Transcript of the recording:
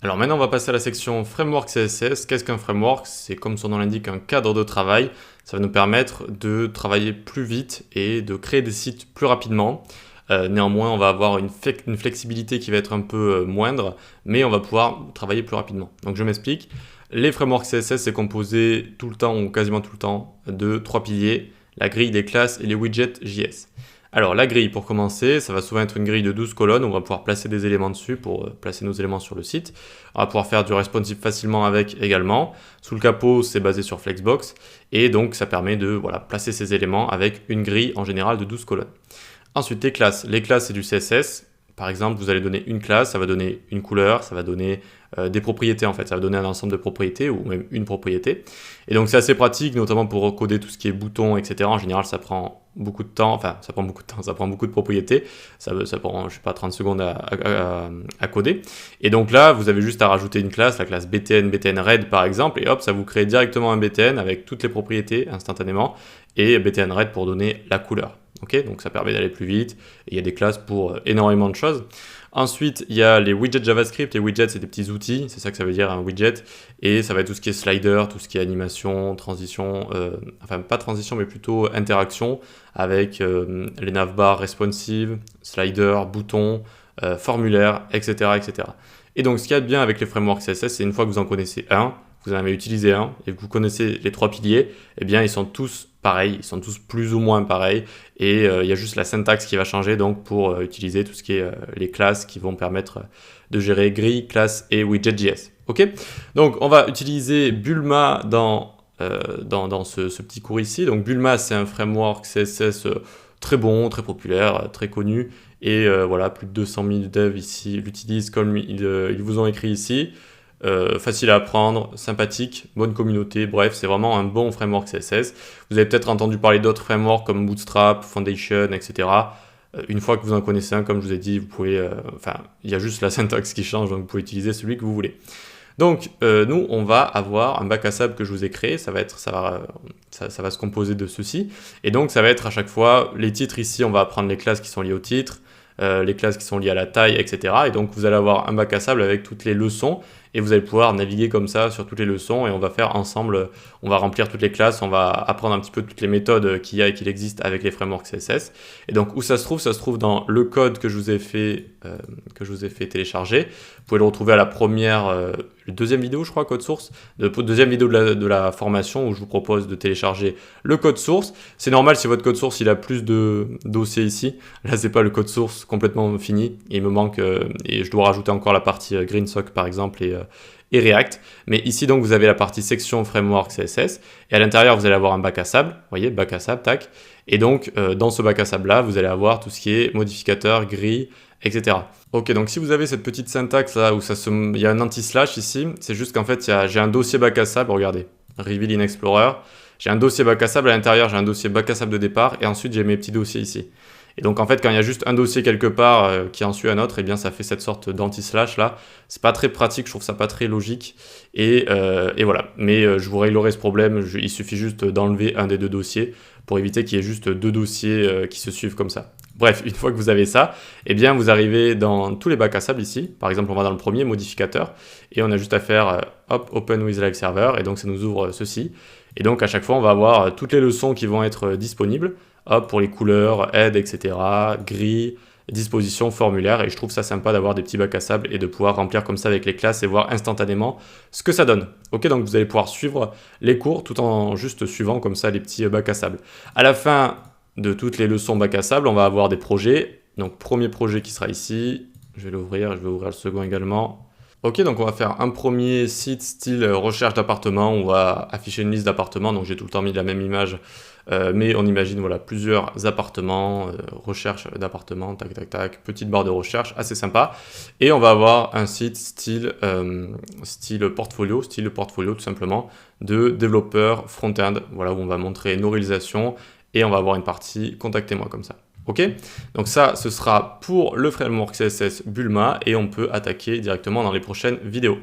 Alors maintenant, on va passer à la section Framework CSS. Qu'est-ce qu'un framework? C'est comme son nom l'indique, un cadre de travail. Ça va nous permettre de travailler plus vite et de créer des sites plus rapidement. Néanmoins, on va avoir une flexibilité qui va être un peu moindre, mais on va pouvoir travailler plus rapidement. Donc je m'explique. Les frameworks CSS, c'est composé tout le temps ou quasiment tout le temps de trois piliers, la grille des classes et les widgets JS. Alors la grille, pour commencer, ça va souvent être une grille de 12 colonnes, on va pouvoir placer des éléments dessus pour placer nos éléments sur le site. On va pouvoir faire du responsive facilement avec également. Sous le capot, c'est basé sur Flexbox, et donc ça permet de placer ces éléments avec une grille en général de 12 colonnes. Ensuite, les classes. Les classes, c'est du CSS. Par exemple, vous allez donner une classe, ça va donner une couleur, ça va donner des propriétés en fait, ça va donner un ensemble de propriétés ou même une propriété. Et donc c'est assez pratique, notamment pour recoder tout ce qui est boutons, etc. En général, ça prend beaucoup de temps, enfin ça prend beaucoup de temps, ça prend beaucoup de propriétés, ça prend, je sais pas, 30 secondes à coder. Et donc là, vous avez juste à rajouter une classe, la classe BTN, BTN-Red par exemple, et hop, ça vous crée directement un BTN avec toutes les propriétés instantanément, et BTN-Red pour donner la couleur. Okay, donc ça permet d'aller plus vite, et il y a des classes pour énormément de choses. Ensuite, il y a les widgets JavaScript. Les widgets, c'est des petits outils, c'est ça que ça veut dire un widget. Et ça va être tout ce qui est slider, tout ce qui est animation, transition, enfin pas transition, mais plutôt interaction avec les navbars responsive, slider, boutons, formulaire, etc., etc. Et donc, ce qu'il y a de bien avec les frameworks CSS, c'est une fois que vous en connaissez un, vous en avez utilisé un, et que vous connaissez les trois piliers, eh bien, ils sont tous pareils, ils sont tous plus ou moins pareils, et il y a juste la syntaxe qui va changer donc pour utiliser tout ce qui est les classes qui vont permettre de gérer grille, classe et widget.js. Ok, donc on va utiliser Bulma dans ce petit cours ici. Donc Bulma, c'est un framework CSS très bon, très populaire, très connu, et voilà, plus de 200 000 devs ici l'utilisent comme ils vous ont écrit ici. Facile à apprendre, sympathique, bonne communauté, bref, c'est vraiment un bon framework CSS. Vous avez peut-être entendu parler d'autres frameworks comme Bootstrap, Foundation, etc. Une fois que vous en connaissez un, comme je vous ai dit, vous pouvez, il y a juste la syntaxe qui change, donc vous pouvez utiliser celui que vous voulez. Donc, nous, on va avoir un bac à sable que je vous ai créé, ça va se composer de ceci. Et donc, ça va être à chaque fois, les titres ici, on va apprendre les classes qui sont liées au titre, les classes qui sont liées à la taille, etc. Et donc, vous allez avoir un bac à sable avec toutes les leçons et vous allez pouvoir naviguer comme ça sur toutes les leçons et on va faire ensemble, on va remplir toutes les classes, on va apprendre un petit peu toutes les méthodes qu'il y a et qu'il existe avec les frameworks CSS. Et donc, où ça se trouve dans le code que je vous ai fait, télécharger. Vous pouvez le retrouver à la deuxième vidéo, je crois, code source, deuxième vidéo de la formation où je vous propose de télécharger le code source. C'est normal si votre code source il a plus de dossiers ici. Là, c'est pas le code source complètement fini. Il me manque et je dois rajouter encore la partie GreenSock par exemple et React. Mais ici donc vous avez la partie section framework CSS et à l'intérieur vous allez avoir un bac à sable. Vous voyez, bac à sable, tac. Et donc dans ce bac à sable là, vous allez avoir tout ce qui est modificateur, grille, etc. Ok, donc si vous avez cette petite syntaxe là où il y a un anti-slash ici, c'est juste qu'en fait j'ai un dossier bac à sable, regardez, Reveal in Explorer, j'ai un dossier bac à sable, à l'intérieur j'ai un dossier bac à sable de départ et ensuite j'ai mes petits dossiers ici. Et donc en fait quand il y a juste un dossier quelque part qui en suit un autre, et bien ça fait cette sorte d'anti-slash là. C'est pas très pratique, je trouve ça pas très logique. Et voilà, mais je vous réglerai ce problème, il suffit juste d'enlever un des deux dossiers pour éviter qu'il y ait juste deux dossiers qui se suivent comme ça. Bref, une fois que vous avez ça, eh bien vous arrivez dans tous les bacs à sable ici. Par exemple, on va dans le premier, modificateur, et on a juste à faire hop, Open with Live Server, et donc ça nous ouvre ceci. Et donc à chaque fois, on va avoir toutes les leçons qui vont être disponibles, hop, pour les couleurs, aide, etc., grille, disposition, formulaire, et je trouve ça sympa d'avoir des petits bacs à sable et de pouvoir remplir comme ça avec les classes et voir instantanément ce que ça donne. Ok, donc vous allez pouvoir suivre les cours tout en juste suivant comme ça les petits bacs à sable. À la fin de toutes les leçons bac à sable, on va avoir des projets. Donc premier projet qui sera ici, je vais l'ouvrir, je vais ouvrir le second également. Ok, donc on va faire un premier site style recherche d'appartements, on va afficher une liste d'appartements, donc j'ai tout le temps mis la même image, mais on imagine voilà, plusieurs appartements, recherche d'appartements, tac tac tac, petite barre de recherche, assez sympa. Et on va avoir un site style portfolio tout simplement, de développeur front-end, voilà, où on va montrer nos réalisations, et on va avoir une partie contactez-moi comme ça. Ok, donc ça, ce sera pour le framework CSS Bulma et on peut attaquer directement dans les prochaines vidéos.